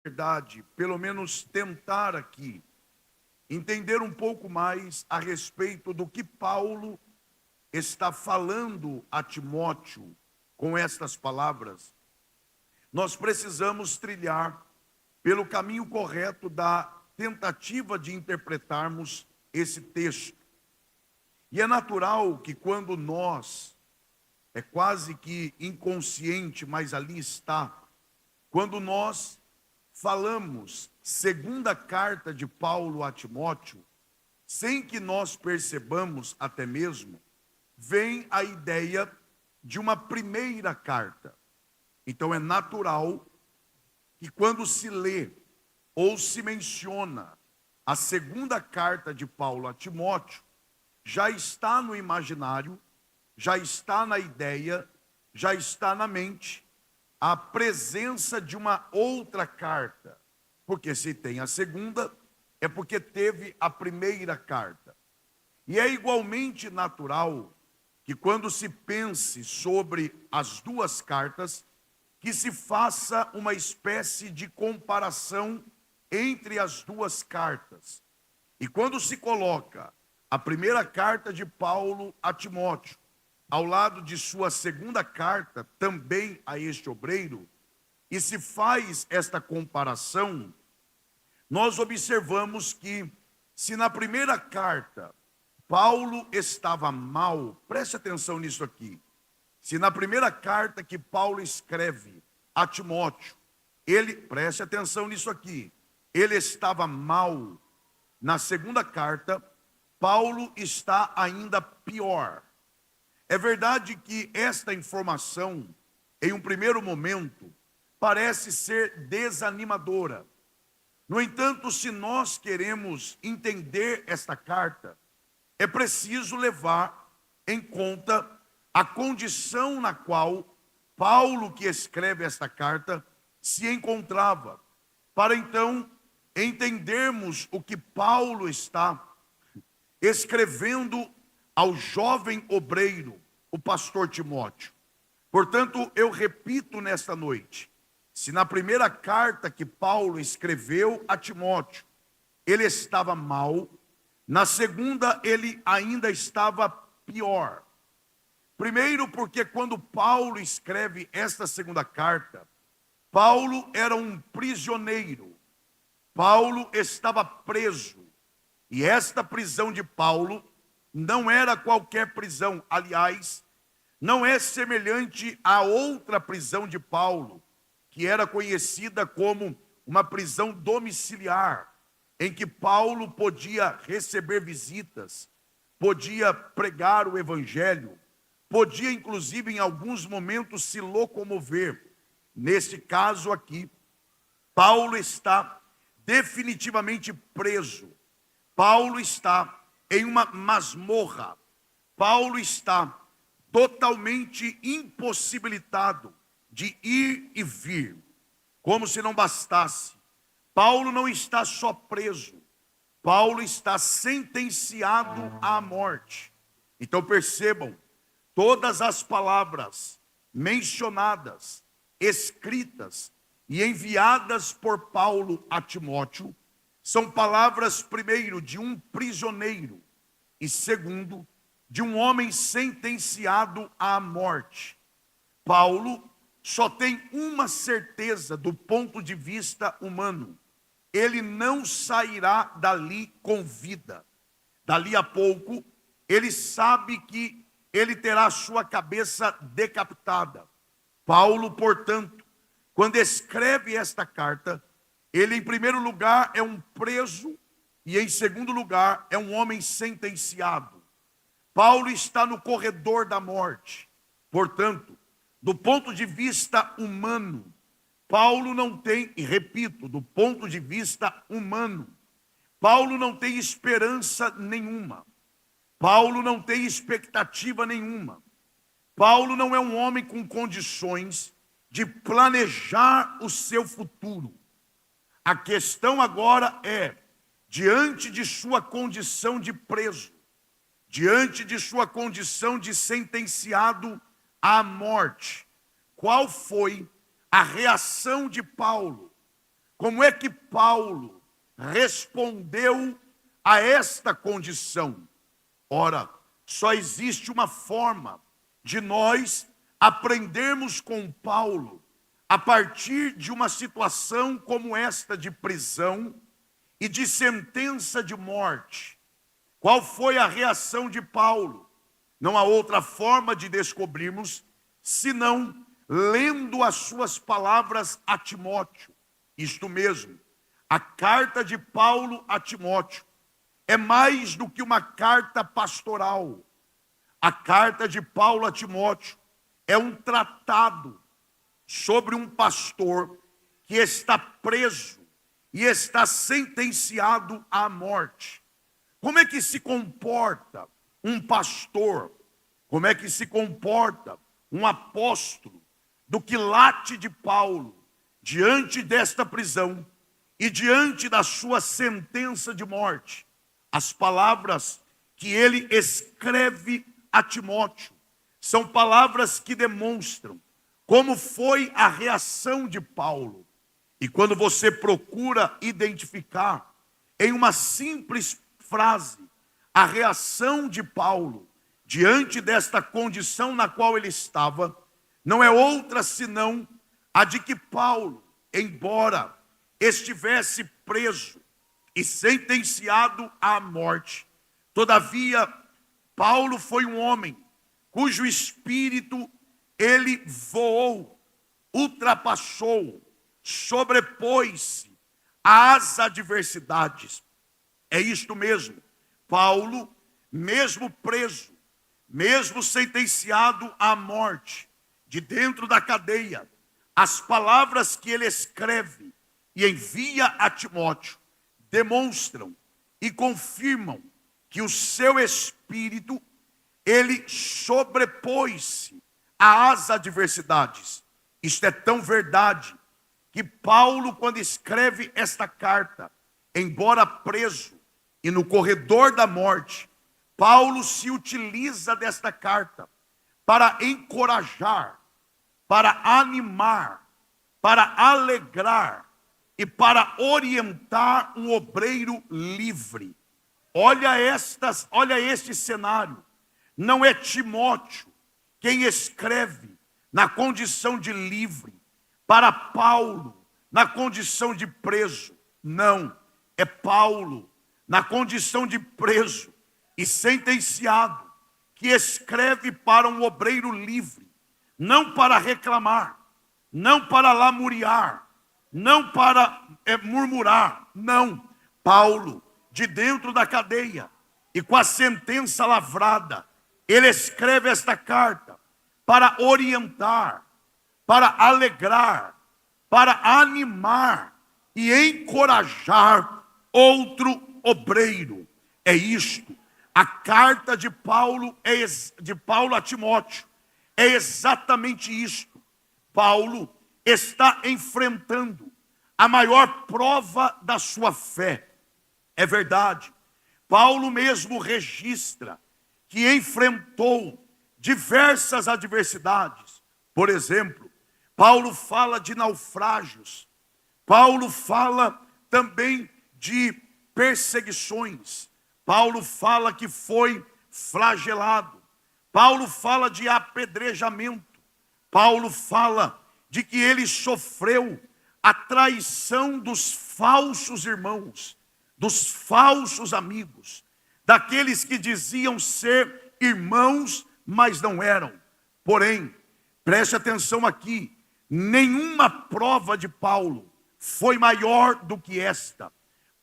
verdade, pelo menos tentar aqui, entender um pouco mais a respeito do que Paulo está falando a Timóteo com estas palavras, nós precisamos trilhar pelo caminho correto da tentativa de interpretarmos esse texto. E é natural que quando nós, é quase que inconsciente, mas ali está, quando nós falamos segunda carta de Paulo a Timóteo, sem que nós percebamos até mesmo, vem a ideia de uma primeira carta. Então é natural que quando se lê ou se menciona a segunda carta de Paulo a Timóteo, já está no imaginário, já está na ideia, já está na mente a presença de uma outra carta. Porque se tem a segunda, é porque teve a primeira carta. E é igualmente natural que quando se pense sobre as duas cartas, que se faça uma espécie de comparação entre as duas cartas. E quando se coloca a primeira carta de Paulo a Timóteo, ao lado de sua segunda carta, também a este obreiro, e se faz esta comparação, nós observamos que, se na primeira carta Paulo estava mal, preste atenção nisso aqui, se na primeira carta que Paulo escreve a Timóteo, preste atenção nisso aqui, ele estava mal, na segunda carta, Paulo está ainda pior. É verdade que esta informação, em um primeiro momento, parece ser desanimadora. No entanto, se nós queremos entender esta carta, é preciso levar em conta a condição na qual Paulo, que escreve esta carta, se encontrava, para então entendermos o que Paulo está escrevendo ao jovem obreiro, o pastor Timóteo. Portanto, eu repito nesta noite, se na primeira carta que Paulo escreveu a Timóteo, ele estava mal, na segunda ele ainda estava pior. Primeiro porque quando Paulo escreve esta segunda carta, Paulo era um prisioneiro, Paulo estava preso, e esta prisão de Paulo não era qualquer prisão, aliás, não é semelhante à outra prisão de Paulo, que era conhecida como uma prisão domiciliar, em que Paulo podia receber visitas, podia pregar o evangelho, podia inclusive em alguns momentos se locomover. Neste caso aqui, Paulo está definitivamente preso, Paulo está em uma masmorra, Paulo está totalmente impossibilitado de ir e vir. Como se não bastasse, Paulo não está só preso, Paulo está sentenciado à morte. Então percebam, todas as palavras mencionadas, escritas e enviadas por Paulo a Timóteo, são palavras, primeiro, de um prisioneiro, e segundo, de um homem sentenciado à morte. Paulo só tem uma certeza do ponto de vista humano: ele não sairá dali com vida. Dali a pouco, ele sabe que ele terá sua cabeça decapitada. Paulo, portanto, quando escreve esta carta, ele em primeiro lugar é um preso e em segundo lugar é um homem sentenciado. Paulo está no corredor da morte. Portanto, do ponto de vista humano, Paulo não tem, e repito, do ponto de vista humano, Paulo não tem esperança nenhuma. Paulo não tem expectativa nenhuma. Paulo não é um homem com condições de planejar o seu futuro. A questão agora é, diante de sua condição de preso, diante de sua condição de sentenciado à morte, qual foi a reação de Paulo? como é que Paulo respondeu a esta condição? Ora, só existe uma forma de nós aprendermos com Paulo a partir de uma situação como esta de prisão e de sentença de morte. Qual foi a reação de Paulo? Não há outra forma de descobrirmos senão lendo as suas palavras a Timóteo. Isto mesmo, a carta de Paulo a Timóteo é mais do que uma carta pastoral. A carta de Paulo a Timóteo é um tratado sobre um pastor que está preso e está sentenciado à morte. Como é que se comporta um pastor? Como é que se comporta um apóstolo do quilate de Paulo diante desta prisão e diante da sua sentença de morte? As palavras que ele escreve a Timóteo são palavras que demonstram como foi a reação de Paulo. E quando você procura identificar em uma simples frase a reação de Paulo diante desta condição na qual ele estava, não é outra senão a de que Paulo, embora estivesse preso e sentenciado à morte, todavia Paulo foi um homem cujo espírito ele voou, ultrapassou, sobrepôs-se às adversidades. É isto mesmo. Paulo, mesmo preso, mesmo sentenciado à morte, de dentro da cadeia, as palavras que ele escreve e envia a Timóteo demonstram e confirmam que o seu espírito, ele sobrepôs-se às adversidades. Isto é tão verdade que Paulo, quando escreve esta carta, embora preso e no corredor da morte, Paulo se utiliza desta carta para encorajar, para animar, para alegrar e para orientar um obreiro livre. Olha este cenário. Não é Timóteo quem escreve na condição de livre para Paulo na condição de preso. Não, é Paulo na condição de preso e sentenciado que escreve para um obreiro livre, não para reclamar, não para lamuriar, não para murmurar. Não, Paulo, de dentro da cadeia e com a sentença lavrada, ele escreve esta carta para orientar, para alegrar, para animar e encorajar outro obreiro. É isto. A carta de Paulo a Timóteo é exatamente isto. Paulo está enfrentando a maior prova da sua fé. É verdade. Paulo mesmo registra que enfrentou diversas adversidades. Por exemplo, Paulo fala de naufrágios. Paulo fala também de perseguições. Paulo fala que foi flagelado. Paulo fala de apedrejamento. Paulo fala de que ele sofreu a traição dos falsos irmãos, dos falsos amigos, daqueles que diziam ser irmãos, mas não eram. Porém, preste atenção aqui, nenhuma prova de Paulo foi maior do que esta.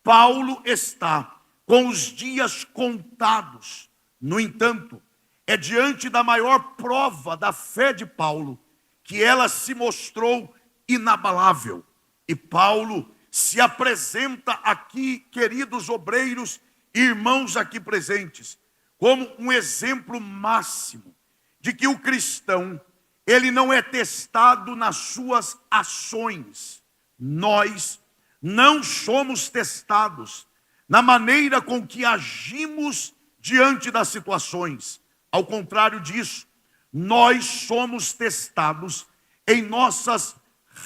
Paulo está com os dias contados. No entanto, é diante da maior prova da fé de Paulo que ela se mostrou inabalável. E Paulo se apresenta aqui, queridos obreiros, irmãos aqui presentes, como um exemplo máximo de que o cristão, ele não é testado nas suas ações. Nós não somos testados na maneira com que agimos diante das situações. Ao contrário disso, nós somos testados em nossas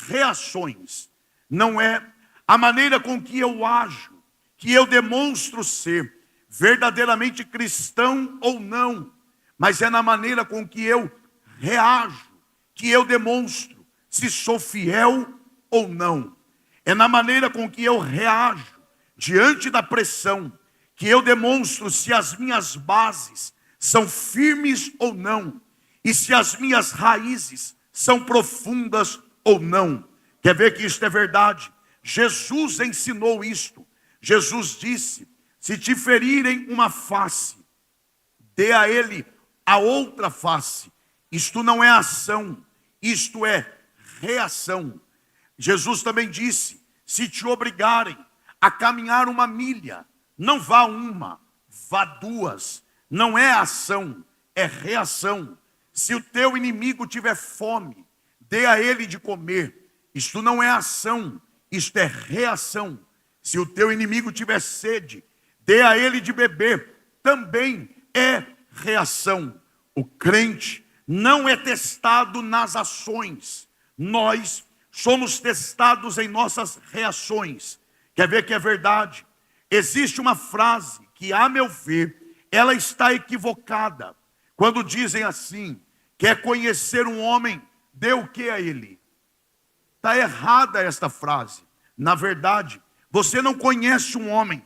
reações. Não é a maneira com que eu ajo, que eu demonstro ser verdadeiramente cristão ou não, mas é na maneira com que eu reajo, que eu demonstro se sou fiel ou não. É na maneira com que eu reajo diante da pressão, que eu demonstro se as minhas bases são firmes ou não, e se as minhas raízes são profundas ou não. Quer ver que isto é verdade? Jesus ensinou isto. Jesus disse: se te ferirem uma face, dê a ele a outra face. Isto não é ação, isto é reação. Jesus também disse: se te obrigarem a caminhar uma milha, não vá uma, vá duas. Não é ação, é reação. Se o teu inimigo tiver fome, dê a ele de comer. Isto não é ação, isto é reação. Se o teu inimigo tiver sede, dê a ele de beber. Também é reação. O crente não é testado nas ações. Nós somos testados em nossas reações. Quer ver que é verdade? Existe uma frase que, a meu ver, ela está equivocada. Quando dizem assim: quer conhecer um homem, dê o que a ele? Está errada esta frase. Na verdade, você não conhece um homem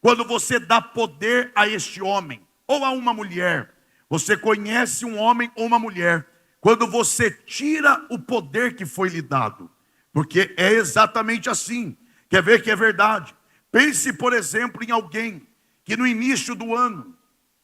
quando você dá poder a este homem ou a uma mulher. Você conhece um homem ou uma mulher quando você tira o poder que foi lhe dado. Porque é exatamente assim. Quer ver que é verdade? Pense, por exemplo, em alguém que no início do ano,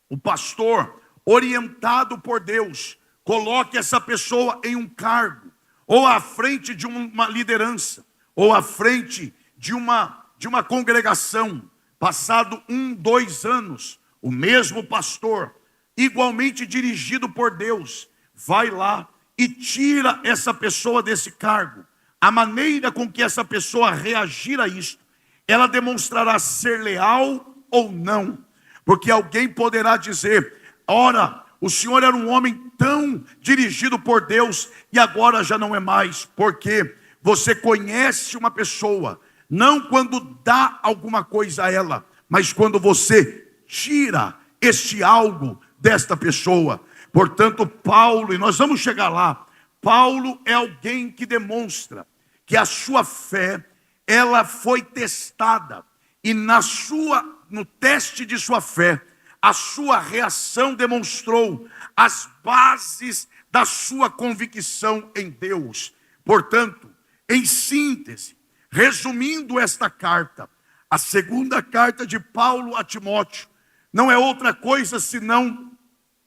o pastor, orientado por Deus, coloque essa pessoa em um cargo, ou à frente de uma liderança, ou à frente de uma congregação. Passado 1, 2 anos, o mesmo pastor, igualmente dirigido por Deus, vai lá e tira essa pessoa desse cargo. A maneira com que essa pessoa reagir a isto, ela demonstrará ser leal ou não. Porque alguém poderá dizer: ora, o senhor era um homem tão dirigido por Deus e agora já não é mais. Porque você conhece uma pessoa, não quando dá alguma coisa a ela, mas quando você tira este algo desta pessoa. Portanto, Paulo, e nós vamos chegar lá, Paulo é alguém que demonstra que a sua fé, ela foi testada, e no teste de sua fé, a sua reação demonstrou as bases da sua convicção em Deus. Portanto, em síntese, resumindo esta carta, a segunda carta de Paulo a Timóteo, não é outra coisa senão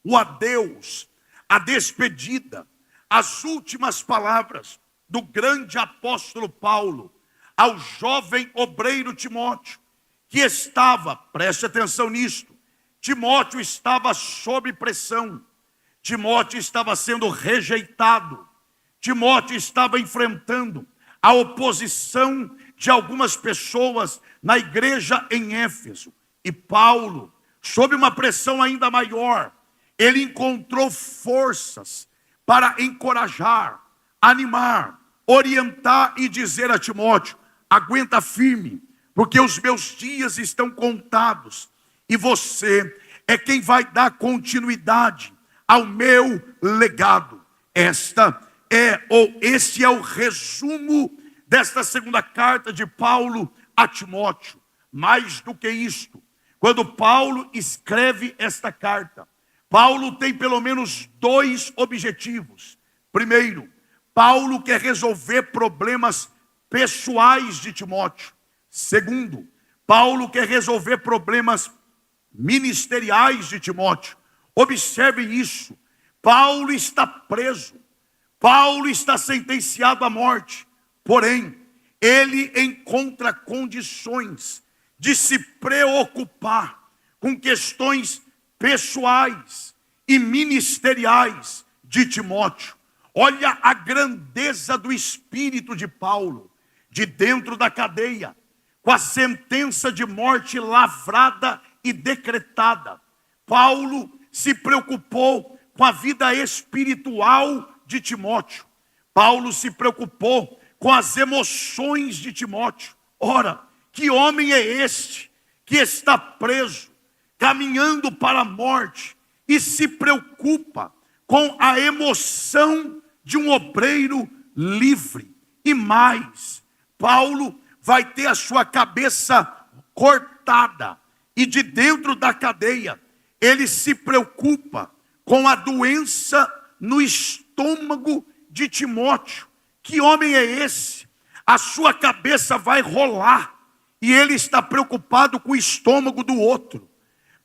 o adeus, a despedida, as últimas palavras do grande apóstolo Paulo ao jovem obreiro Timóteo, que estava, preste atenção nisto, Timóteo estava sob pressão, Timóteo estava sendo rejeitado, Timóteo estava enfrentando a oposição de algumas pessoas na igreja em Éfeso. E Paulo, sob uma pressão ainda maior, ele encontrou forças para encorajar, animar, orientar e dizer a Timóteo: aguenta firme, porque os meus dias estão contados, e você é quem vai dar continuidade ao meu legado. Esse é o resumo desta segunda carta de Paulo a Timóteo. Mais do que isto, quando Paulo escreve esta carta, Paulo tem pelo menos 2 objetivos. Primeiro, Paulo quer resolver problemas pessoais de Timóteo. Segundo, Paulo quer resolver problemas ministeriais de Timóteo. Observe isso. Paulo está preso. Paulo está sentenciado à morte. Porém, ele encontra condições de se preocupar com questões pessoais e ministeriais de Timóteo. Olha a grandeza do espírito de Paulo, de dentro da cadeia, com a sentença de morte lavrada e decretada. Paulo se preocupou com a vida espiritual de Timóteo. Paulo se preocupou com as emoções de Timóteo. Ora, que homem é este que está preso, caminhando para a morte, e se preocupa com a emoção de um obreiro livre? E mais, Paulo vai ter a sua cabeça cortada, e de dentro da cadeia, ele se preocupa com a doença no estômago de Timóteo. Que homem é esse? A sua cabeça vai rolar, e ele está preocupado com o estômago do outro.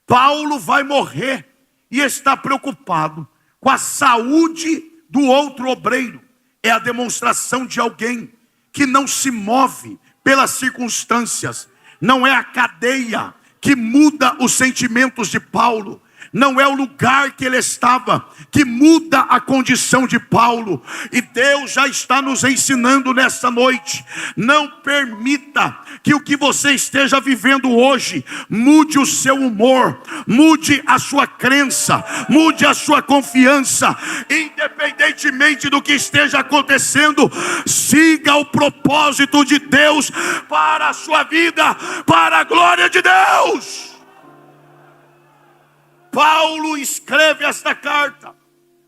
Paulo vai morrer, e está preocupado com a saúde do outro obreiro. É a demonstração de alguém que não se move pelas circunstâncias. Não é a cadeia que muda os sentimentos de Paulo. Não é o lugar que ele estava que muda a condição de Paulo. E Deus já está nos ensinando nessa noite: não permita que o que você esteja vivendo hoje mude o seu humor, mude a sua crença, mude a sua confiança. Independentemente do que esteja acontecendo, siga o propósito de Deus para a sua vida, para a glória de Deus. Paulo escreve esta carta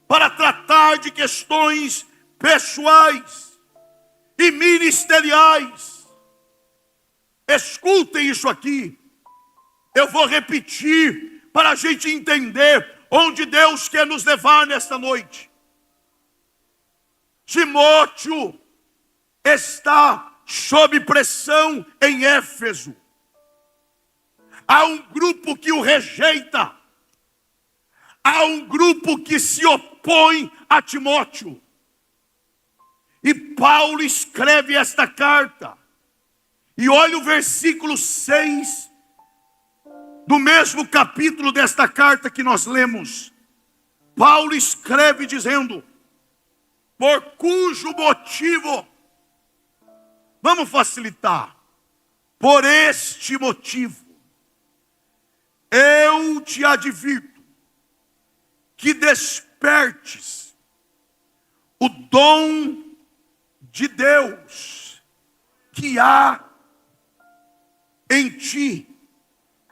para tratar de questões pessoais e ministeriais. Escutem isso aqui. Eu vou repetir para a gente entender onde Deus quer nos levar nesta noite. Timóteo está sob pressão em Éfeso. Há um grupo que o rejeita. Há um grupo que se opõe a Timóteo. E Paulo escreve esta carta. E olha o versículo 6 do mesmo capítulo desta carta que nós lemos. Paulo escreve dizendo: por cujo motivo, vamos facilitar, por este motivo, eu te advirto que despertes o dom de Deus que há em ti,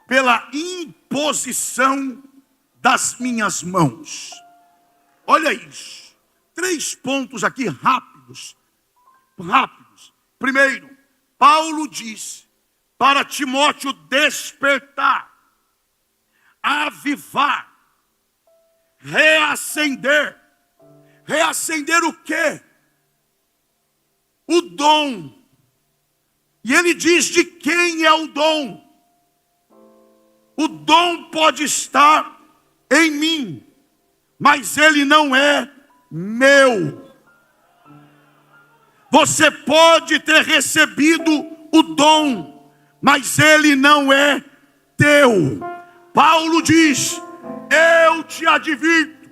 pela imposição das minhas mãos. Olha isso. 3 pontos aqui rápidos. Primeiro, Paulo diz para Timóteo despertar, avivar, reacender. Reacender o quê? O dom. E ele diz de quem é o dom. O dom pode estar em mim, mas ele não é meu. Você pode ter recebido o dom, mas ele não é teu. Paulo diz: eu te advirto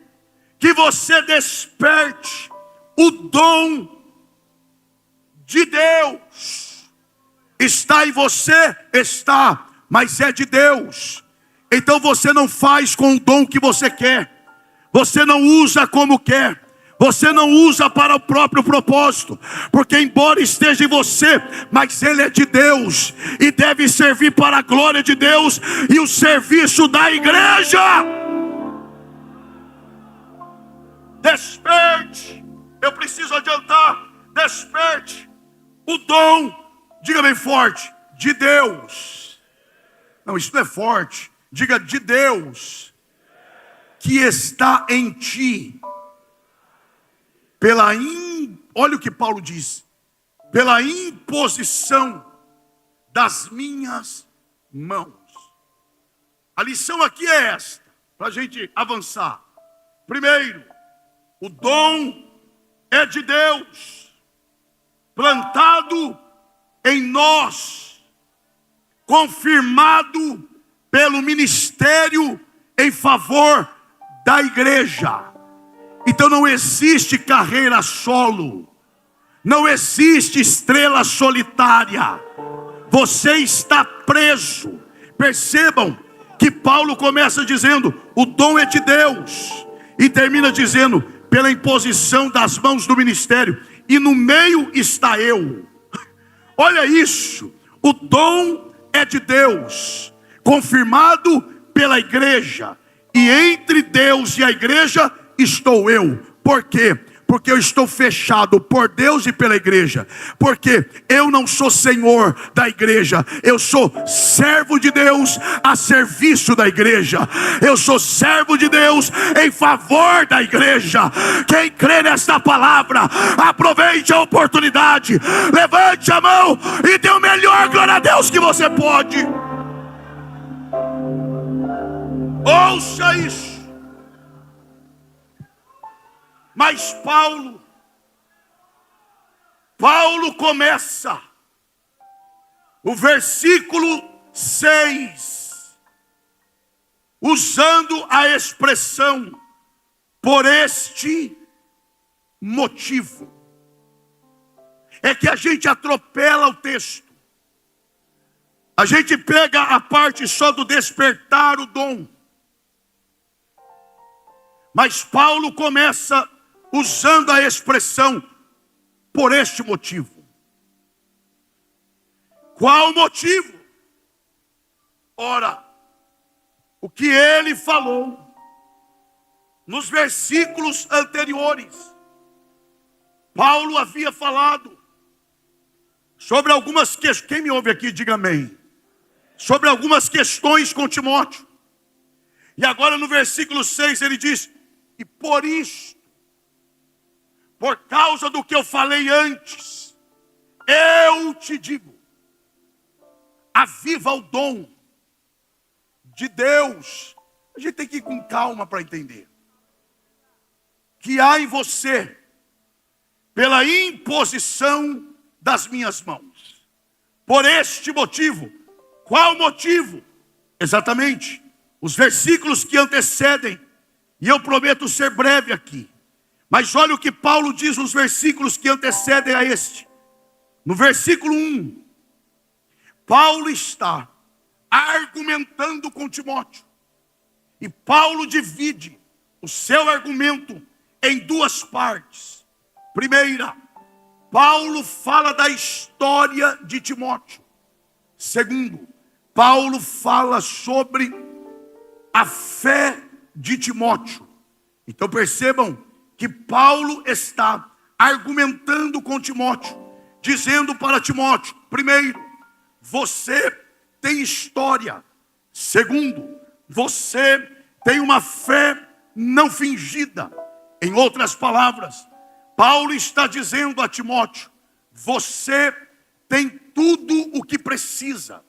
que você desperte o dom de Deus. Está em você? Está, mas é de Deus. Então você não faz com o dom que você quer. Você não usa como quer. Você não usa para o próprio propósito. Porque embora esteja em você, mas ele é de Deus. E deve servir para a glória de Deus e o serviço da igreja. Desperte. Eu preciso adiantar. Desperte o dom, diga bem forte, de Deus. Não, isso não é forte. Diga de Deus, que está em ti, olha o que Paulo diz, pela imposição das minhas mãos. A lição aqui é esta, para a gente avançar. Primeiro, o dom é de Deus, plantado em nós, confirmado pelo ministério em favor da igreja. Então não existe carreira solo, não existe estrela solitária. Você está preso. Percebam que Paulo começa dizendo: o dom é de Deus, e termina dizendo: pela imposição das mãos do ministério, e no meio está eu. Olha isso. O dom é de Deus, confirmado pela igreja. E entre Deus e a igreja estou eu. Por quê? Porque eu estou fechado por Deus e pela igreja. Porque eu não sou senhor da igreja. Eu sou servo de Deus a serviço da igreja. Eu sou servo de Deus em favor da igreja. Quem crê nesta palavra, aproveite a oportunidade. Levante a mão e dê o melhor glória a Deus que você pode. Ouça isso. Mas Paulo começa o versículo 6 usando a expressão por este motivo. É que a gente atropela o texto. A gente pega a parte só do despertar o dom. Mas Paulo começa usando a expressão por este motivo. Qual motivo? Ora, o que ele falou nos versículos anteriores. Paulo havia falado sobre algumas questões. Quem me ouve aqui, diga amém. Sobre algumas questões com Timóteo. E agora no versículo 6 ele diz: e por isto, por causa do que eu falei antes, eu te digo, aviva o dom de Deus. A gente tem que ir com calma para entender. Que há em você, pela imposição das minhas mãos. Por este motivo. Qual motivo? Exatamente, os versículos que antecedem. E eu prometo ser breve aqui. Mas olha o que Paulo diz nos versículos que antecedem a este. No versículo 1, Paulo está argumentando com Timóteo. E Paulo divide o seu argumento em duas partes. Primeira, Paulo fala da história de Timóteo. Segundo, Paulo fala sobre a fé de Timóteo. Então percebam que Paulo está argumentando com Timóteo, dizendo para Timóteo: primeiro, você tem história. Segundo, você tem uma fé não fingida. Em outras palavras, Paulo está dizendo a Timóteo: você tem tudo o que precisa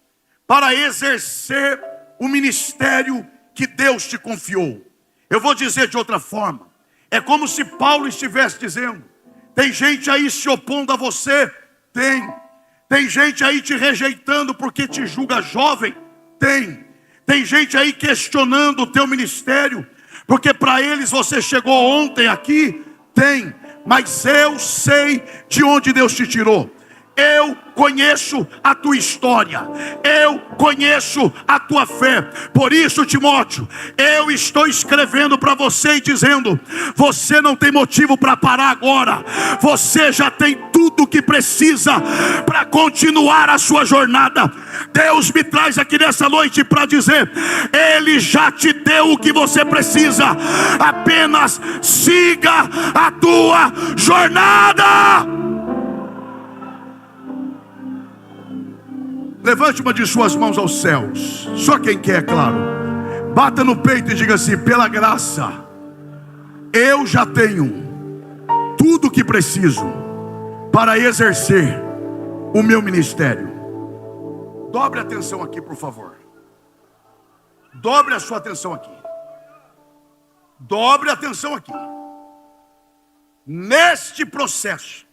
para exercer o ministério que Deus te confiou. Eu vou dizer de outra forma. É como se Paulo estivesse dizendo: tem gente aí se opondo a você? Tem gente aí te rejeitando porque te julga jovem? Tem gente aí questionando o teu ministério porque para eles você chegou ontem aqui? Mas eu sei de onde Deus te tirou. Eu conheço a tua história. Eu conheço a tua fé. Por isso, Timóteo, eu estou escrevendo para você e dizendo: você não tem motivo para parar agora. Você já tem tudo o que precisa para continuar a sua jornada. Deus me traz aqui nessa noite para dizer: Ele já te deu o que você precisa. Apenas siga a tua jornada. Levante uma de suas mãos aos céus. Só quem quer, é claro. Bata no peito e diga assim: pela graça, eu já tenho tudo o que preciso para exercer o meu ministério. Dobre a atenção aqui, por favor. Dobre a sua atenção aqui. Dobre a atenção aqui. Neste processo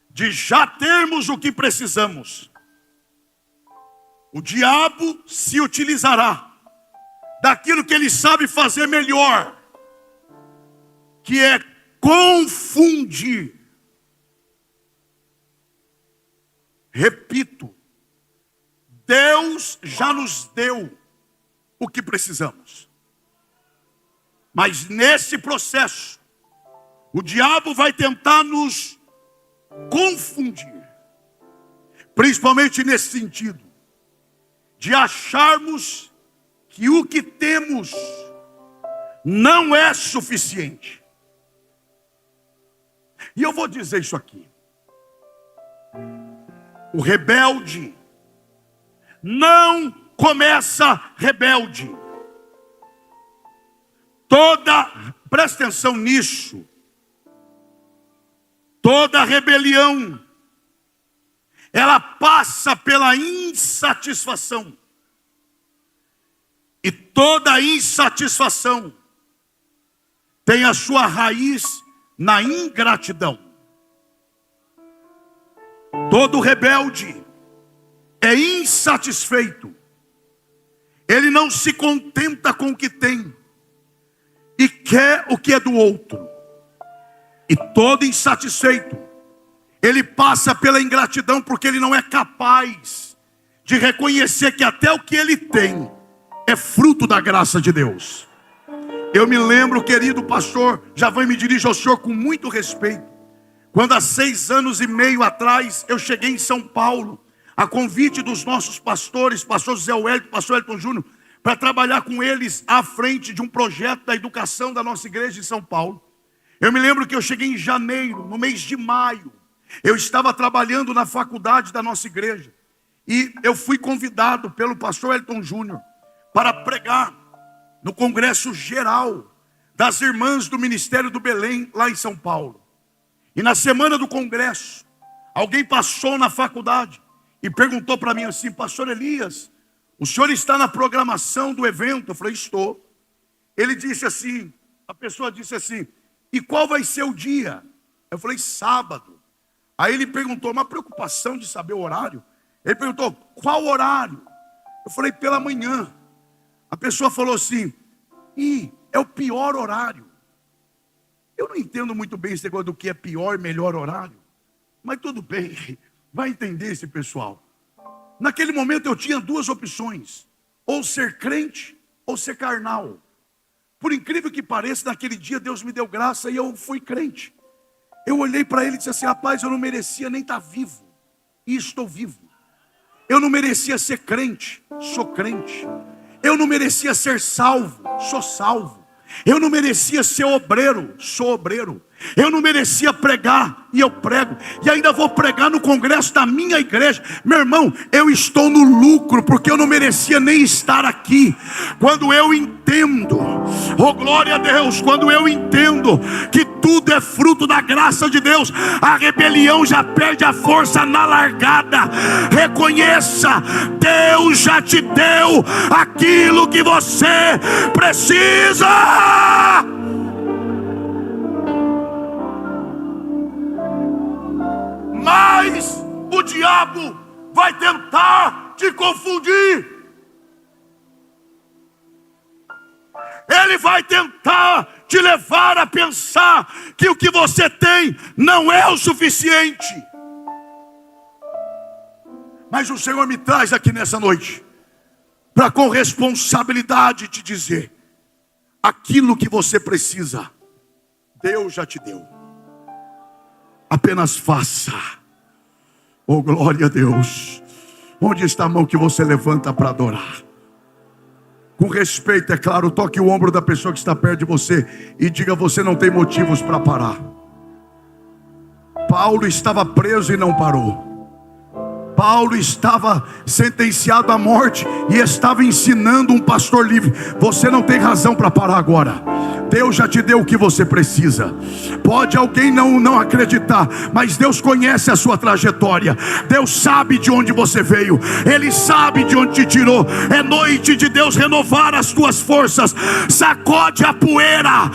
de já termos o que precisamos, o diabo se utilizará daquilo que ele sabe fazer melhor, que é confundir. Repito, Deus já nos deu o que precisamos. Mas nesse processo, o diabo vai tentar nos confundir, principalmente nesse sentido, de acharmos que o que temos não é suficiente. E eu vou dizer isso aqui: o rebelde não começa rebelde. Presta atenção nisso, toda rebelião, ela passa pela insatisfação. E toda insatisfação tem a sua raiz na ingratidão. Todo rebelde é insatisfeito. Ele não se contenta com o que tem e quer o que é do outro. E todo insatisfeito, ele passa pela ingratidão porque ele não é capaz de reconhecer que até o que ele tem é fruto da graça de Deus. Eu me lembro, querido pastor, já me dirijo ao senhor com muito respeito, quando há 6 anos e meio atrás eu cheguei em São Paulo, a convite dos nossos pastores, pastor José Wellington, pastor Elton Júnior, para trabalhar com eles à frente de um projeto da educação da nossa igreja em São Paulo. Eu me lembro que eu cheguei em janeiro, no mês de maio, eu estava trabalhando na faculdade da nossa igreja, e eu fui convidado pelo pastor Elton Júnior para pregar no congresso geral das irmãs do Ministério do Belém, lá em São Paulo. E na semana do congresso, alguém passou na faculdade e perguntou para mim assim: pastor Elias, o senhor está na programação do evento? Eu falei: estou. Ele disse assim, a pessoa disse assim: e qual vai ser o dia? Eu falei: sábado. Aí ele perguntou, uma preocupação de saber o horário. Ele perguntou: qual horário? Eu falei: pela manhã. A pessoa falou assim: é o pior horário. Eu não entendo muito bem esse negócio do que é pior e melhor horário, mas tudo bem, vai entender esse pessoal. Naquele momento eu tinha 2 opções: ou ser crente ou ser carnal. Por incrível que pareça, naquele dia Deus me deu graça e eu fui crente. Eu olhei para ele e disse assim: rapaz, eu não merecia nem estar vivo, e estou vivo. Eu não merecia ser crente, sou crente. Eu não merecia ser salvo, sou salvo. Eu não merecia ser obreiro, sou obreiro. Eu não merecia pregar, e eu prego. E ainda vou pregar no congresso da minha igreja. Meu irmão, eu estou no lucro, porque eu não merecia nem estar aqui. Quando eu entendo, oh glória a Deus, quando eu entendo que tudo é fruto da graça de Deus, a rebelião já perde a força na largada. Reconheça, Deus já te deu aquilo que você precisa. Mas o diabo vai tentar te confundir. Ele vai tentar te levar a pensar que o que você tem não é o suficiente. Mas o Senhor me traz aqui nessa noite para com responsabilidade te dizer: aquilo que você precisa, Deus já te deu. Apenas faça. Oh glória a Deus. Onde está a mão que você levanta para adorar? Com respeito, é claro, toque o ombro da pessoa que está perto de você e diga: você não tem motivos para parar. Paulo estava preso e não parou. Paulo estava sentenciado à morte e estava ensinando um pastor livre. Você não tem razão para parar agora. Deus já te deu o que você precisa. Pode alguém não acreditar, mas Deus conhece a sua trajetória. Deus sabe de onde você veio. Ele sabe de onde te tirou. É noite de Deus renovar as tuas forças. Sacode a poeira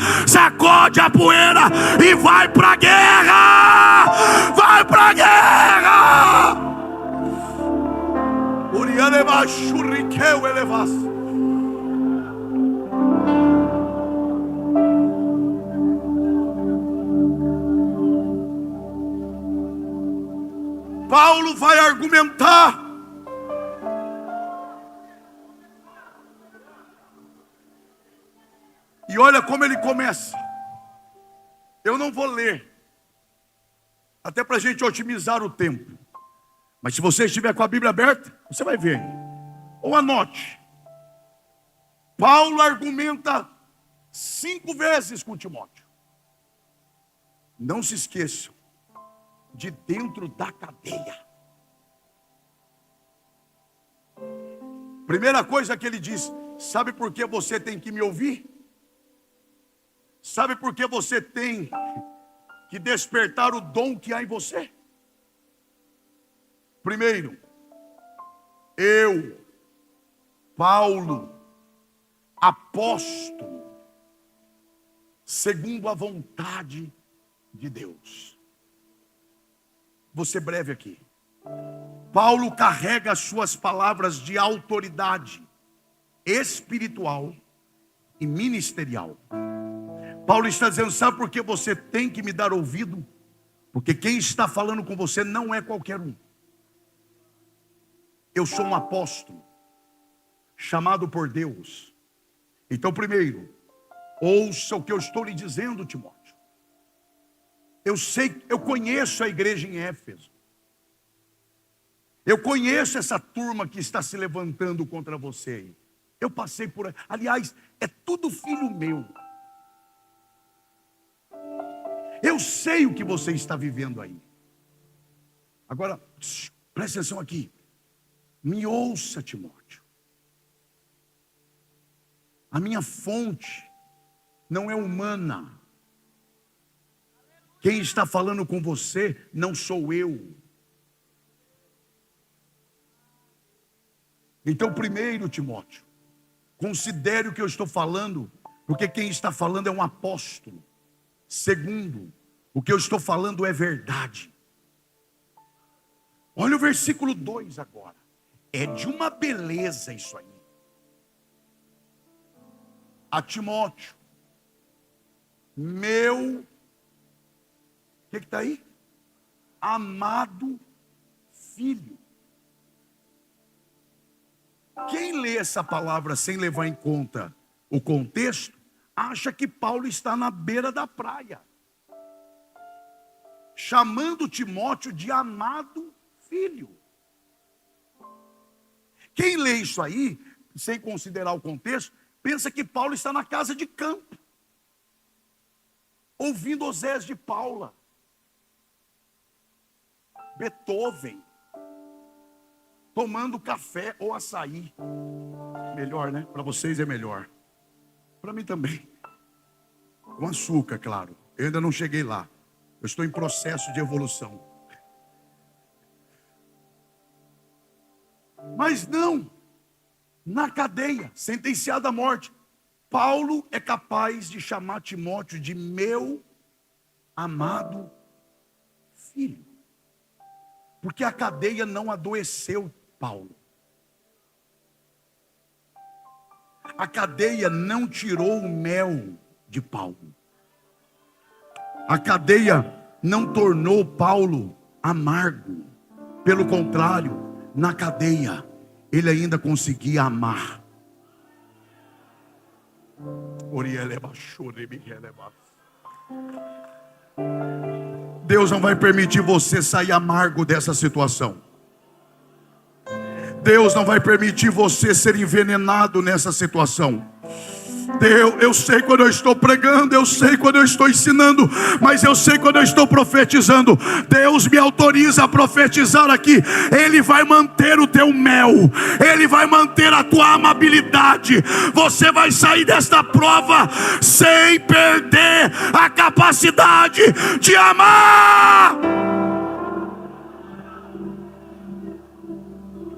e vai para a guerra. Vai para a guerra. Paulo vai argumentar. E olha como ele começa. Eu não vou ler, até para a gente otimizar o tempo. Mas se você estiver com a Bíblia aberta, você vai ver. Ou anote. Paulo argumenta 5 vezes com Timóteo. Não se esqueçam, de dentro da cadeia. Primeira coisa que ele diz: sabe por que você tem que me ouvir? Sabe por que você tem que despertar o dom que há em você? Primeiro, eu, Paulo, apóstolo, segundo a vontade de Deus. Vou ser breve aqui. Paulo carrega as suas palavras de autoridade espiritual e ministerial. Paulo está dizendo: sabe por que você tem que me dar ouvido? Porque quem está falando com você não é qualquer um. Eu sou um apóstolo, chamado por Deus. Então, primeiro, ouça o que eu estou lhe dizendo, Timóteo. Eu conheço a igreja em Éfeso. Eu conheço essa turma que está se levantando contra você aí. Eu passei por aí. Aliás, é tudo filho meu. Eu sei o que você está vivendo aí. Agora, presta atenção aqui. Me ouça, Timóteo. A minha fonte não é humana. Quem está falando com você não sou eu. Então, primeiro, Timóteo, considere o que eu estou falando, porque quem está falando é um apóstolo. Segundo, o que eu estou falando é verdade. Olha o versículo 2 agora. É de uma beleza isso aí. A Timóteo, meu, o que está aí? Amado filho. Quem lê essa palavra sem levar em conta o contexto, acha que Paulo está na beira da praia, chamando Timóteo de amado filho. Quem lê isso aí, sem considerar o contexto, pensa que Paulo está na casa de campo, ouvindo Osés de Paula, Beethoven, tomando café ou açaí. Melhor, né? Para vocês é melhor. Para mim também. Com açúcar, claro. Eu ainda não cheguei lá. Eu estou em processo de evolução. Mas não. Na cadeia, sentenciado à morte, Paulo é capaz de chamar Timóteo de meu amado filho. Porque a cadeia não adoeceu Paulo. A cadeia não tirou o mel de Paulo. A cadeia não tornou Paulo amargo. Pelo contrário, na cadeia, ele ainda conseguia amar. Deus não vai permitir você sair amargo dessa situação. Deus não vai permitir você ser envenenado nessa situação. Eu sei quando eu estou pregando, eu sei quando eu estou ensinando, mas eu sei quando eu estou profetizando. Deus me autoriza a profetizar aqui. Ele vai manter o teu mel, Ele vai manter a tua amabilidade. Você vai sair desta prova sem perder a capacidade de amar.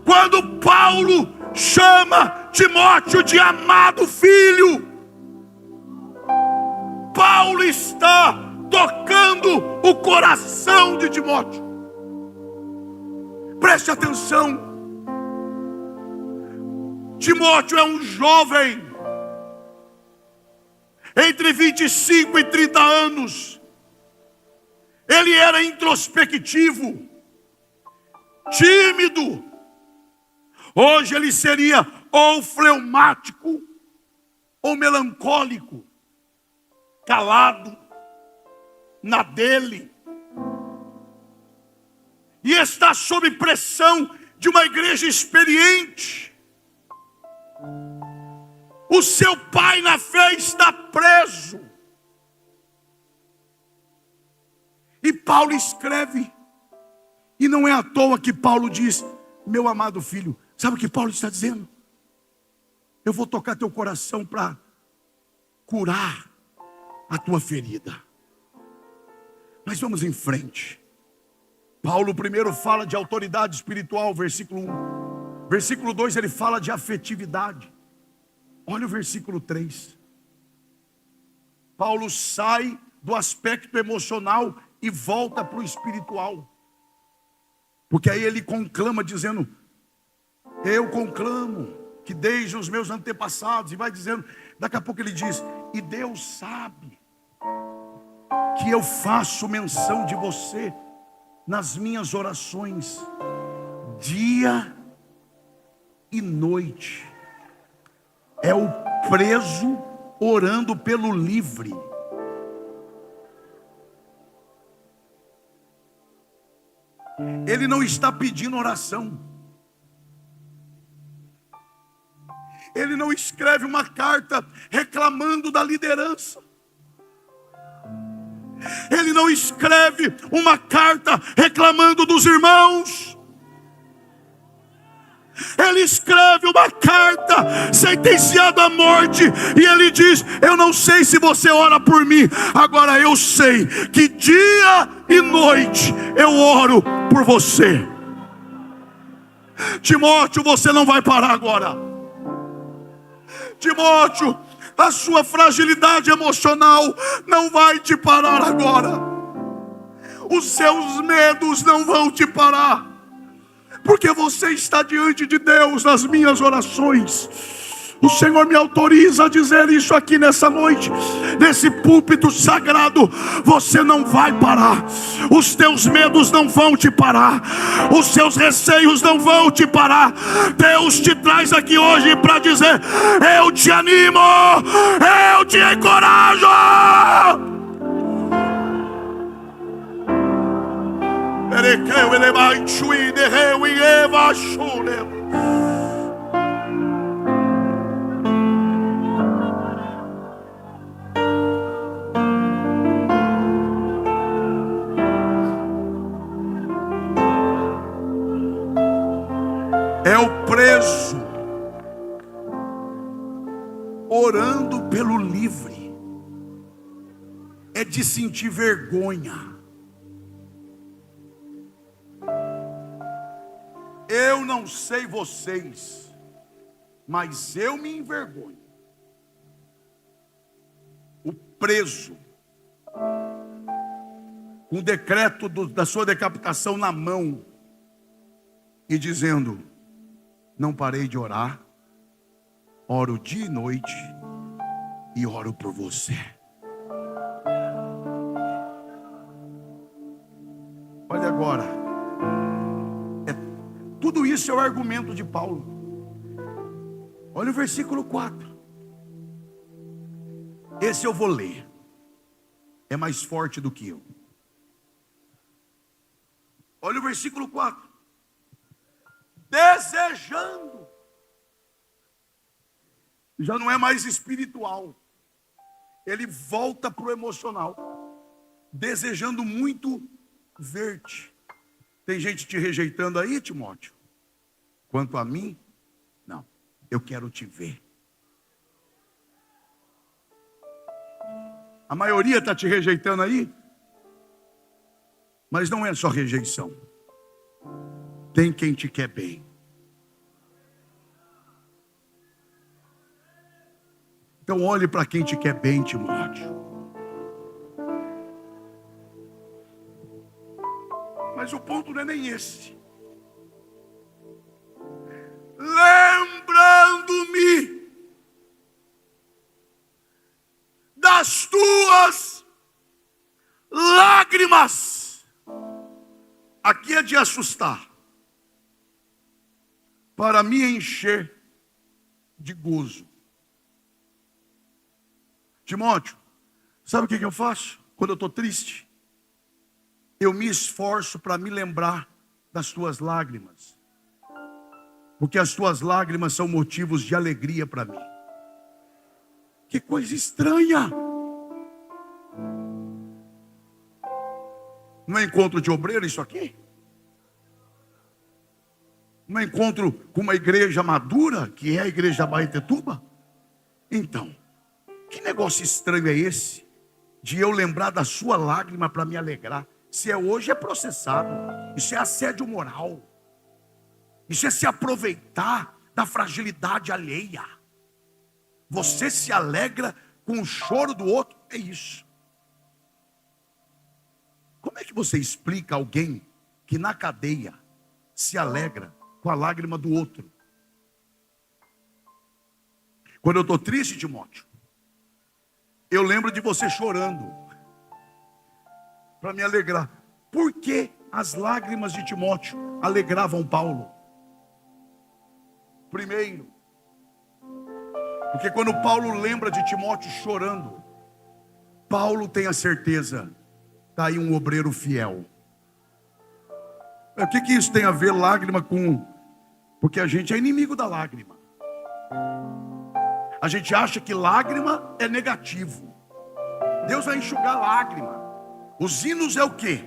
Quando Paulo chama Timóteo de amado filho, Paulo está tocando o coração de Timóteo. Preste atenção. Timóteo é um jovem entre 25 e 30 anos. Ele era introspectivo, tímido. Hoje ele seria ou fleumático ou melancólico, calado, na dele. e está sob pressão de uma igreja experiente. O seu pai na fé está preso. E Paulo escreve, e não é à toa que Paulo diz: meu amado filho, sabe o que Paulo está dizendo? Eu vou tocar teu coração para curar a tua ferida. Mas vamos em frente. Paulo primeiro fala de autoridade espiritual, versículo 1. Versículo 2 ele fala de afetividade. Olha o versículo 3. Paulo sai do aspecto emocional e volta para o espiritual. Porque aí ele conclama dizendo: eu conclamo que desde os meus antepassados, e vai dizendo, daqui a pouco ele diz: e Deus sabe que eu faço menção de você nas minhas orações, dia e noite. É o preso orando pelo livre. Ele não está pedindo oração. Ele não escreve uma carta reclamando da liderança. Ele não escreve uma carta reclamando dos irmãos. Ele escreve uma carta sentenciada à morte. E ele diz: eu não sei se você ora por mim, agora eu sei que dia e noite eu oro por você. Timóteo, você não vai parar agora. Timóteo, a sua fragilidade emocional não vai te parar agora. Os seus medos não vão te parar. Porque você está diante de Deus nas minhas orações. O Senhor me autoriza a dizer isso aqui nessa noite, nesse púlpito sagrado. Você não vai parar. Os teus medos não vão te parar. Os seus receios não vão te parar. Deus te traz aqui hoje para dizer: eu te animo, eu te encorajo. É o preso orando pelo livre. É de sentir vergonha. Eu não sei vocês, mas eu me envergonho. O preso, com o decreto da sua decapitação na mão, e dizendo: não parei de orar, oro dia e noite, e oro por você. Olha agora, tudo isso é o argumento de Paulo. Olha o versículo 4. Esse eu vou ler. É mais forte do que eu. Olha o versículo 4. Desejando. Já não é mais espiritual. Ele volta para o emocional. Desejando muito ver-te. Tem gente te rejeitando aí, Timóteo? Quanto a mim, não. Eu quero te ver. A maioria está te rejeitando aí. Mas não é só rejeição. Tem quem te quer bem. Então olhe para quem te quer bem, Timóteo. Mas o ponto não é nem esse. Lembrando-me das tuas lágrimas. Aqui é de assustar. Para me encher de gozo. Timóteo, sabe o que eu faço quando eu estou triste? Eu me esforço para me lembrar das tuas lágrimas, porque as tuas lágrimas são motivos de alegria para mim. Que coisa estranha! Não é encontro de obreiro isso aqui? Não é encontro com uma igreja madura, que é a igreja da Abaetetuba? Então, que negócio estranho é esse, de eu lembrar da sua lágrima para me alegrar? Se é hoje, é processado. Isso é assédio moral. Isso é se aproveitar da fragilidade alheia. Você se alegra com o choro do outro, é isso. Como é que você explica alguém que na cadeia se alegra com a lágrima do outro? Quando eu estou triste, Timóteo, eu lembro de você chorando para me alegrar. Por que as lágrimas de Timóteo alegravam Paulo? Primeiro, porque quando Paulo lembra de Timóteo chorando, Paulo tem a certeza: está aí um obreiro fiel. O que isso tem a ver, lágrima, com... Porque a gente é inimigo da lágrima. A gente acha que lágrima é negativo. Deus vai enxugar lágrima. Os hinos é o quê?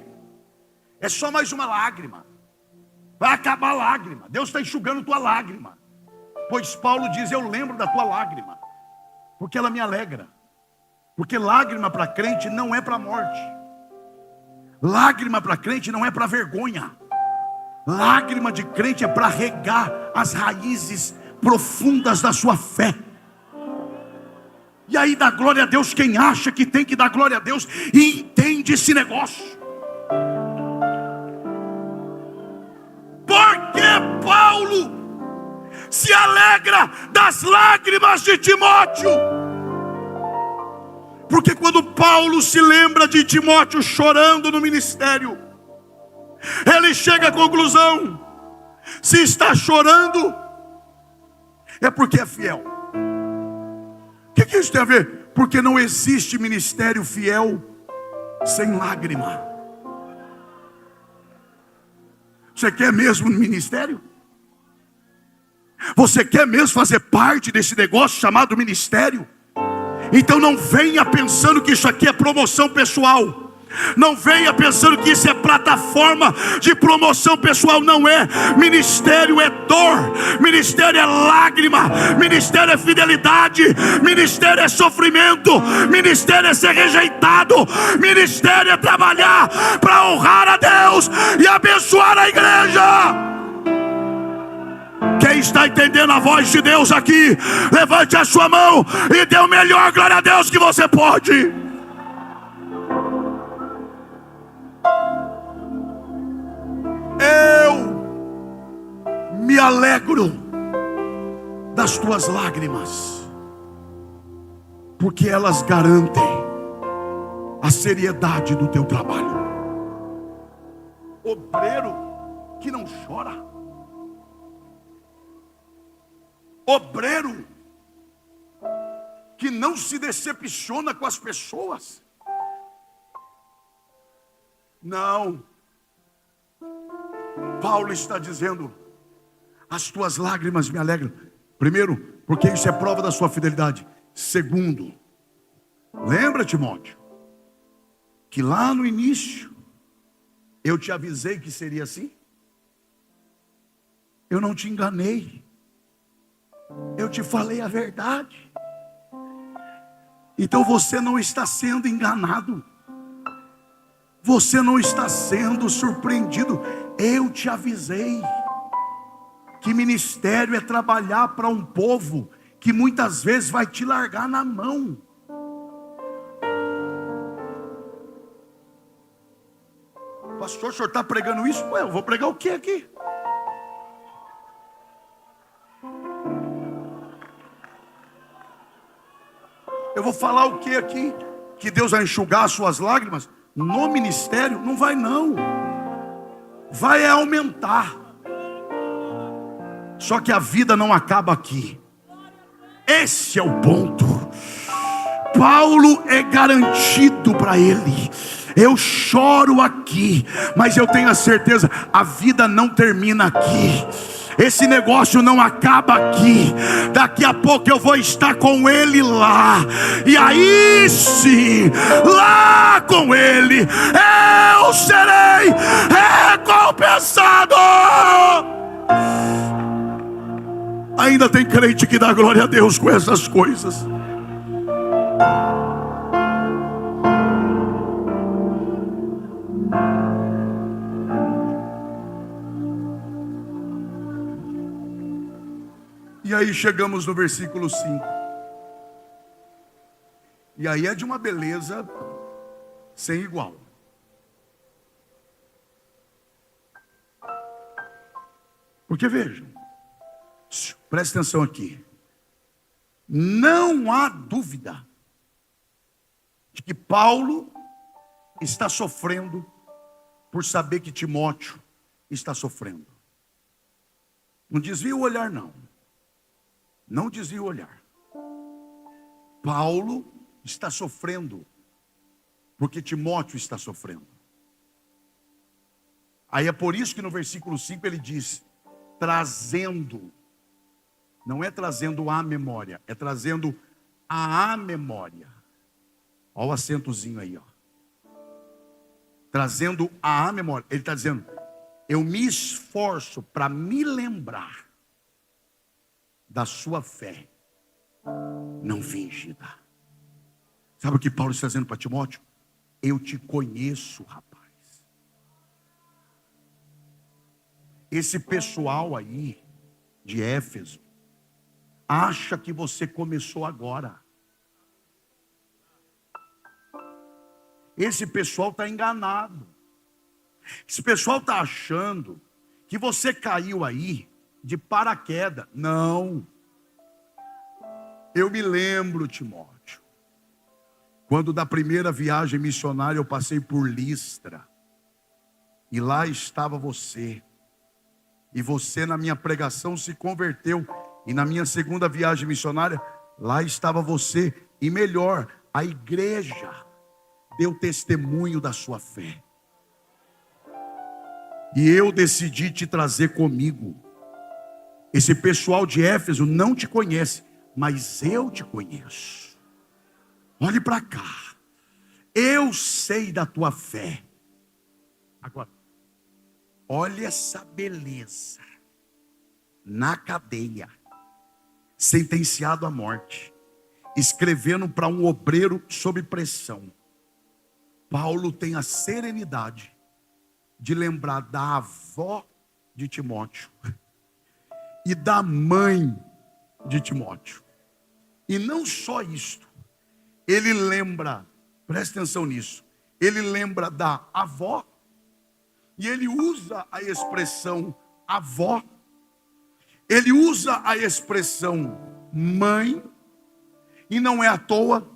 É só mais uma lágrima. Vai acabar a lágrima. Deus está enxugando tua lágrima. Pois Paulo diz: eu lembro da tua lágrima, porque ela me alegra. Porque lágrima para crente não é para morte. Lágrima para crente não é para vergonha. Lágrima de crente é para regar as raízes profundas da sua fé. E aí dá glória a Deus quem acha que tem que dar glória a Deus e entende esse negócio. Porque Paulo se alegra das lágrimas de Timóteo? Porque quando Paulo se lembra de Timóteo chorando no ministério, ele chega à conclusão: se está chorando, é porque é fiel. O que isso tem a ver? Porque não existe ministério fiel sem lágrima. Você quer mesmo ministério? Você quer mesmo fazer parte desse negócio chamado ministério? Então não venha pensando que isso aqui é promoção pessoal. Não venha pensando que isso é plataforma de promoção pessoal. Não é. Ministério é dor, ministério é lágrima, ministério é fidelidade, ministério é sofrimento, ministério é ser rejeitado, ministério é trabalhar para honrar a Deus e abençoar a igreja. Quem está entendendo a voz de Deus aqui, levante a sua mão e dê o melhor glória a Deus que você pode. Eu me alegro das tuas lágrimas, porque elas garantem a seriedade do teu trabalho. Obreiro que não chora, obreiro que não se decepciona com as pessoas. Não. Paulo está dizendo: as tuas lágrimas me alegram. Primeiro, porque isso é prova da sua fidelidade. Segundo, lembra, Timóteo, que lá no início eu te avisei que seria assim. Eu não te enganei. Eu te falei a verdade. Então você não está sendo enganado. Você não está sendo surpreendido. Eu te avisei que ministério é trabalhar para um povo que muitas vezes vai te largar na mão. Pastor, o senhor está pregando isso? Ué, eu vou pregar o que aqui? Eu vou falar o que aqui? Que Deus vai enxugar as suas lágrimas? No ministério? Não vai não. Vai aumentar. Só que a vida não acaba aqui. Esse é o ponto. Paulo é garantido para ele Eu choro aqui, mas eu tenho a certeza, a vida não termina aqui. Esse negócio não acaba aqui. Daqui a pouco eu vou estar com Ele lá. E aí sim, lá com Ele, eu serei recompensado. Ainda tem crente que dá glória a Deus com essas coisas. E aí chegamos no versículo 5. E aí é de uma beleza sem igual. Porque vejam, preste atenção aqui. Não há dúvida de que Paulo está sofrendo por saber que Timóteo está sofrendo. Não desvia o olhar, não. Não desvia o olhar. Paulo está sofrendo porque Timóteo está sofrendo. Aí é por isso que no versículo 5 ele diz: trazendo. Não é trazendo à memória, é trazendo à memória. Olha o acentozinho aí, ó. Trazendo à memória. Ele está dizendo: eu me esforço para me lembrar da sua fé não fingida. Sabe o que Paulo está dizendo para Timóteo? Eu te conheço, rapaz. Esse pessoal aí de Éfeso acha que você começou agora. Esse pessoal está enganado. Esse pessoal está achando que você caiu aí de paraquedas. Não. Eu me lembro, Timóteo, quando da primeira viagem missionária eu passei por Listra, e lá estava você, e você na minha pregação se converteu, e na minha segunda viagem missionária, lá estava você, e melhor, a igreja deu testemunho da sua fé, e eu decidi te trazer comigo. Esse pessoal de Éfeso não te conhece, mas eu te conheço. Olhe para cá. Eu sei da tua fé. Agora, olha essa beleza. Na cadeia, sentenciado à morte, escrevendo para um obreiro sob pressão. Paulo tem a serenidade de lembrar da avó de Timóteo e da mãe de Timóteo. E não só isto, ele lembra, presta atenção nisso, ele lembra da avó, e ele usa a expressão avó, ele usa a expressão mãe, e não é à toa,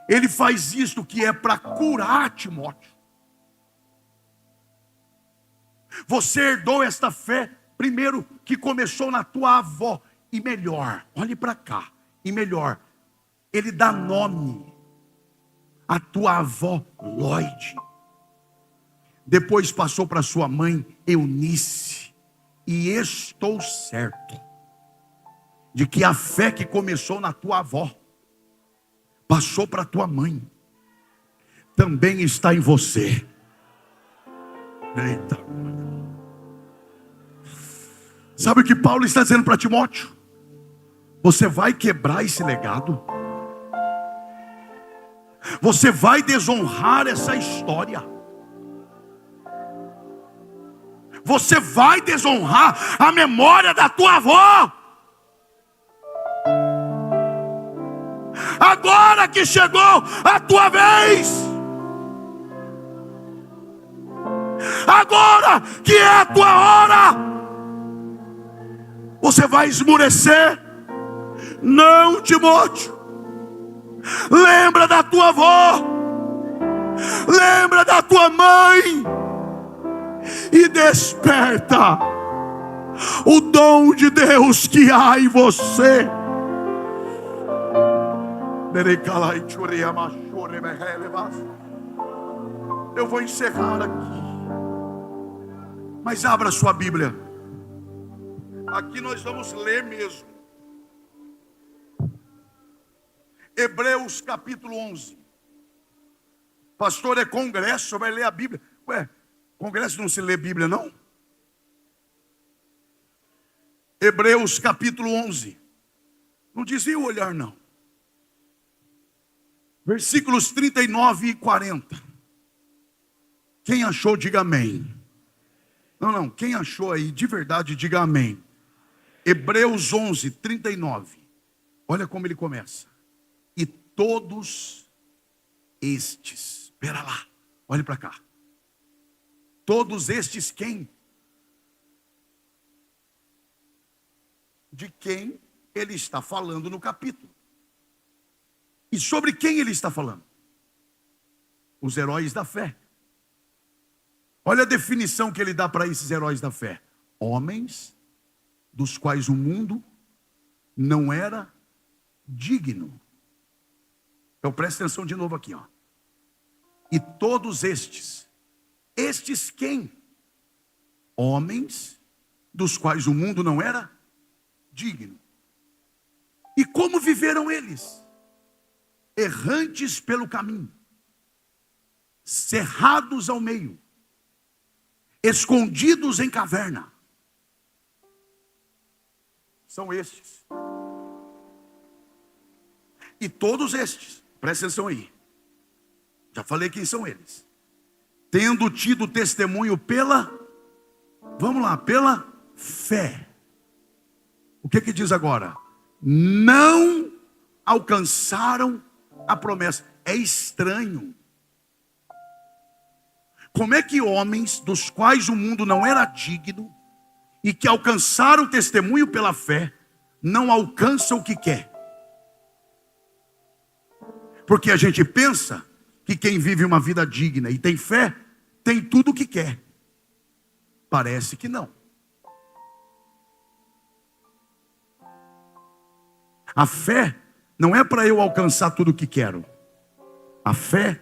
ele faz isto que é para curar Timóteo. Você herdou esta fé, primeiro, que começou na tua avó, e melhor, olhe para cá, e melhor, ele dá nome à tua avó Lloyd, depois passou para sua mãe Eunice, e estou certo de que a fé que começou na tua avó, passou para tua mãe, também está em você. Eita. Sabe o que Paulo está dizendo para Timóteo? Você vai quebrar esse legado. Você vai desonrar essa história. Você vai desonrar a memória da tua avó. Agora que chegou a tua vez. Agora que é a tua hora. Você vai esmurecer? Não, Timóteo. Lembra da tua avó. Lembra da tua mãe. E desperta o dom de Deus que há em você. Eu vou encerrar aqui. Mas abra sua Bíblia. Aqui nós vamos ler mesmo. Hebreus capítulo 11. Pastor, é congresso, vai ler a Bíblia. Ué, congresso não se lê Bíblia, não? Hebreus capítulo 11. Não desvia o olhar, não. Versículos 39 e 40. Quem achou, diga amém. Não, quem achou aí, de verdade, diga amém. Hebreus 11, 39. Olha como ele começa. E todos estes, espera lá, olhe para cá. Todos estes quem? De quem ele está falando no capítulo. E sobre quem ele está falando? Os heróis da fé. Olha a definição que ele dá para esses heróis da fé. Homens dos quais o mundo não era digno. Então presta atenção de novo aqui, ó. E todos estes quem? Homens dos quais o mundo não era digno. E como viveram eles? Errantes pelo caminho, cerrados ao meio, escondidos em caverna. São estes. E todos estes, presta atenção aí. Já falei quem são eles. Tendo tido testemunho pela, vamos lá, pela fé. O que diz agora? Não alcançaram a promessa. É estranho. Como é que homens dos quais o mundo não era digno e que alcançaram o testemunho pela fé não alcançam o que quer? Porque a gente pensa que quem vive uma vida digna e tem fé, tem tudo o que quer. Parece que não. A fé não é para eu alcançar tudo o que quero. A fé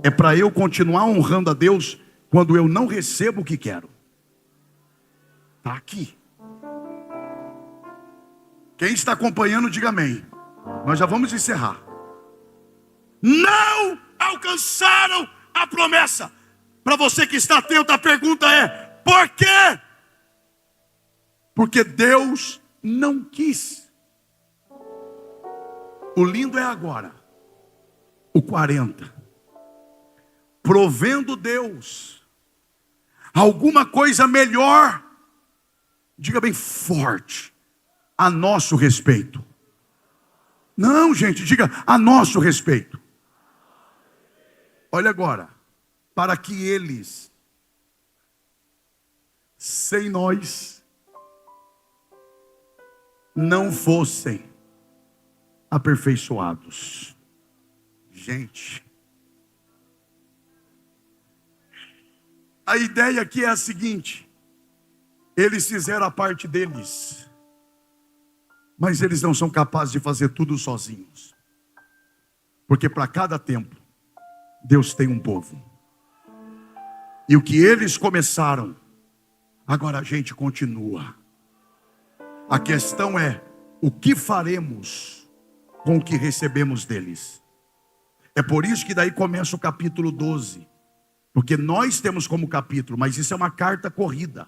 é para eu continuar honrando a Deus quando eu não recebo o que quero. Está aqui. Quem está acompanhando, diga amém. Nós já vamos encerrar. Não alcançaram a promessa. Para você que está atento, a pergunta é: por quê? Porque Deus não quis. O lindo é agora, o 40. Provendo Deus alguma coisa melhor, diga bem forte, a nosso respeito. Não, gente, diga a nosso respeito. Olha agora, para que eles, sem nós, não fossem aperfeiçoados. Gente, a ideia aqui é a seguinte: eles fizeram a parte deles, mas eles não são capazes de fazer tudo sozinhos, porque para cada tempo Deus tem um povo, e o que eles começaram, agora a gente continua. A questão é: o que faremos com o que recebemos deles? É por isso que daí começa o capítulo 12, porque nós temos como capítulo, mas isso é uma carta corrida.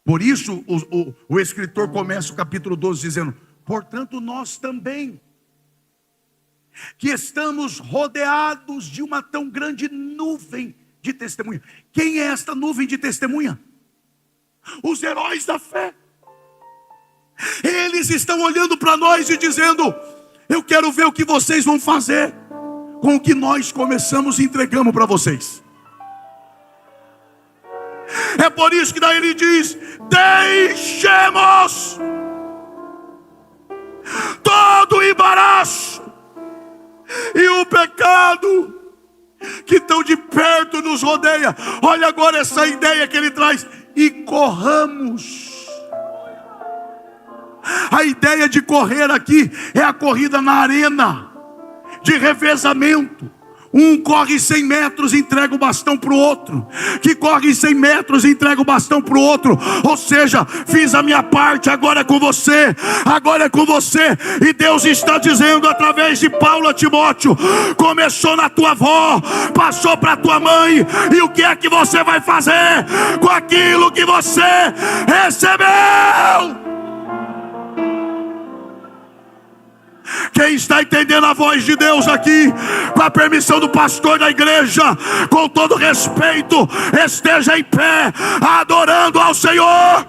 Por isso o escritor começa o capítulo 12 dizendo: portanto nós também, que estamos rodeados de uma tão grande nuvem de testemunha. Quem é esta nuvem de testemunha? Os heróis da fé. Eles estão olhando para nós e dizendo: eu quero ver o que vocês vão fazer com o que nós começamos e entregamos para vocês. É por isso que daí ele diz: deixemos todo o embaraço e o pecado que tão de perto nos rodeia. Olha agora essa ideia que ele traz: e corramos. A ideia de correr aqui é a corrida na arena, de revezamento. Um corre 100 metros e entrega o bastão para o outro, que corre 100 metros e entrega o bastão para o outro. Ou seja, fiz a minha parte, agora é com você, agora é com você. E Deus está dizendo através de Paulo a Timóteo: começou na tua avó, passou para tua mãe, e o que é que você vai fazer com aquilo que você recebeu? Quem está entendendo a voz de Deus aqui, com a permissão do pastor da igreja, com todo respeito, esteja em pé, adorando ao Senhor.